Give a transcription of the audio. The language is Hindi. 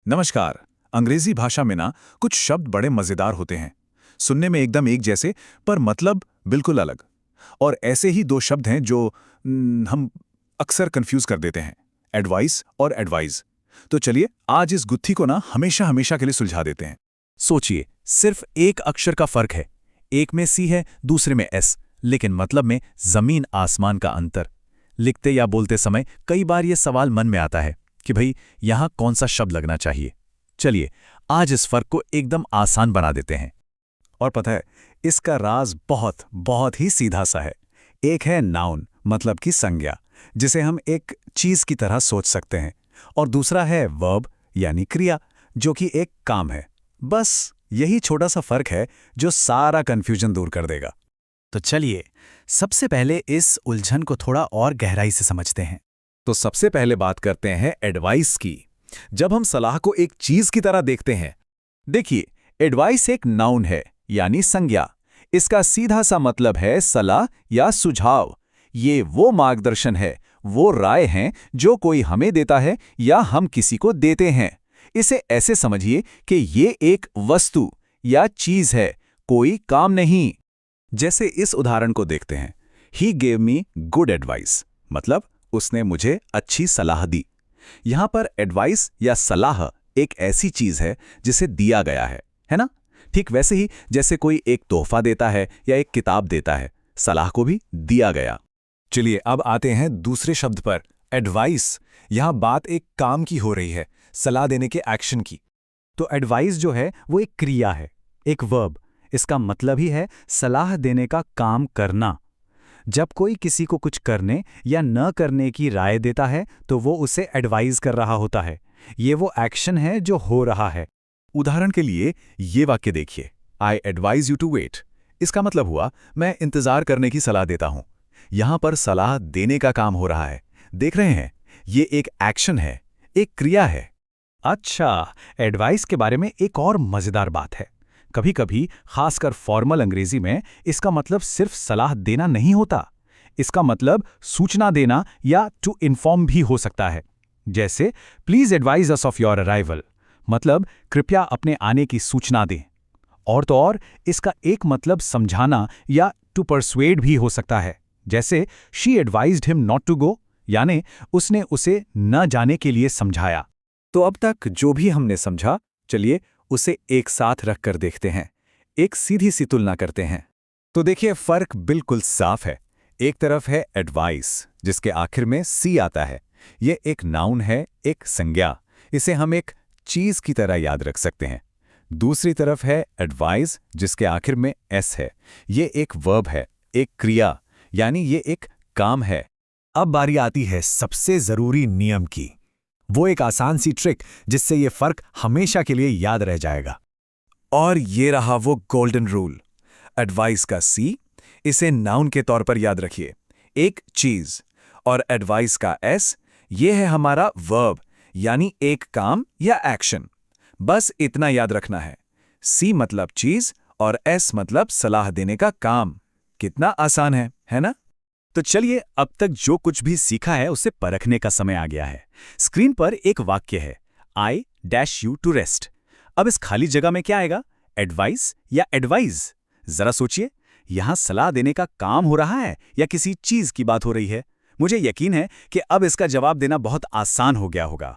नमस्कार। अंग्रेजी भाषा में ना कुछ शब्द बड़े मजेदार होते हैं। सुनने में एकदम एक जैसे, पर मतलब बिल्कुल अलग। और ऐसे ही दो शब्द हैं जो हम अक्सर कंफ्यूज कर देते हैं, एडवाइस और एडवाइज। तो चलिए आज इस गुत्थी को ना हमेशा हमेशा के लिए सुलझा देते हैं। सोचिए, सिर्फ एक अक्षर का फर्क है। एक में सी है, दूसरे में एस, लेकिन मतलब में जमीन आसमान का अंतर। लिखते या बोलते समय कई बार ये सवाल मन में आता है कि भाई यहां कौन सा शब्द लगना चाहिए। चलिए आज इस फर्क को एकदम आसान बना देते हैं। और पता है, इसका राज बहुत बहुत ही सीधा सा है। एक है नाउन, मतलब कि संज्ञा, जिसे हम एक चीज की तरह सोच सकते हैं। और दूसरा है वर्ब, यानी क्रिया, जो कि एक काम है। बस यही छोटा सा फर्क है जो सारा कंफ्यूजन दूर कर देगा। तो चलिए सबसे पहले इस उलझन को थोड़ा और गहराई से समझते हैं। तो सबसे पहले बात करते हैं एडवाइस की। जब हम सलाह को एक चीज की तरह देखते हैं, देखिए, एडवाइस एक नाउन है, यानी संज्ञा। इसका सीधा सा मतलब है सलाह या सुझाव। ये वो मार्गदर्शन है, वो राय हैं जो कोई हमें देता है या हम किसी को देते हैं। इसे ऐसे समझिए कि ये एक वस्तु या चीज है, कोई काम नहीं। जैसे इस उदाहरण को देखते हैं, he gave me good advice, मतलब उसने मुझे अच्छी सलाह दी। यहां पर एडवाइस या सलाह एक ऐसी चीज है जिसे दिया गया है ना? ठीक वैसे ही जैसे कोई एक तोहफा देता है या एक किताब देता है, सलाह को भी दिया गया। चलिए अब आते हैं दूसरे शब्द पर, एडवाइस। यहां बात एक काम की हो रही है, सलाह देने के एक्शन की। तो एडवाइस जो है वो एक क्रिया है, एक वर्ब। इसका मतलब ही है सलाह देने का काम करना। जब कोई किसी को कुछ करने या न करने की राय देता है तो वो उसे एडवाइज कर रहा होता है। ये वो एक्शन है जो हो रहा है। उदाहरण के लिए ये वाक्य देखिए, I advise you to wait. इसका मतलब हुआ मैं इंतजार करने की सलाह देता हूं। यहां पर सलाह देने का काम हो रहा है। देख रहे हैं, ये एक एक्शन है, एक क्रिया है। अच्छा, एडवाइस के बारे में एक और मजेदार बात है। कभी कभी, खासकर फॉर्मल अंग्रेजी में, इसका मतलब सिर्फ सलाह देना नहीं होता। इसका मतलब सूचना देना या टू इन्फॉर्म भी हो सकता है। जैसे please advise us of your arrival, मतलब कृपया अपने आने की सूचना दें। और तो और इसका एक मतलब समझाना या टू परसुएड भी हो सकता है। जैसे she advised him not to go, यानी उसने उसे न जाने के लिए समझाया। तो अब तक जो भी हमने समझा, चलिए उसे एक साथ रखकर देखते हैं, एक सीधी सी तुलना करते हैं। तो देखिए, फर्क बिल्कुल साफ है। एक तरफ है एडवाइस, जिसके आखिर में सी आता है। ये एक नाउन है, एक संज्ञा। इसे हम एक चीज की तरह याद रख सकते हैं। दूसरी तरफ है एडवाइस, जिसके आखिर में एस है। ये एक वर्ब है, एक क्रिया, यानी ये एक काम है। अब बारी आती है सबसे जरूरी नियम की, वो एक आसान सी ट्रिक जिससे ये फर्क हमेशा के लिए याद रह जाएगा। और ये रहा वो गोल्डन रूल। एडवाइस का सी, इसे नाउन के तौर पर याद रखिए, एक चीज। और एडवाइस का एस, ये है हमारा वर्ब, यानी एक काम या एक्शन। बस इतना याद रखना है, सी मतलब चीज और एस मतलब सलाह देने का काम। कितना आसान है ना? तो चलिए अब तक जो कुछ भी सीखा है उसे परखने का समय आ गया है। स्क्रीन पर एक वाक्य है, I dash you to rest. अब इस खाली जगह में क्या आएगा, एडवाइस या एडवाइज? जरा सोचिए, यहां सलाह देने का काम हो रहा है या किसी चीज की बात हो रही है? मुझे यकीन है कि अब इसका जवाब देना बहुत आसान हो गया होगा।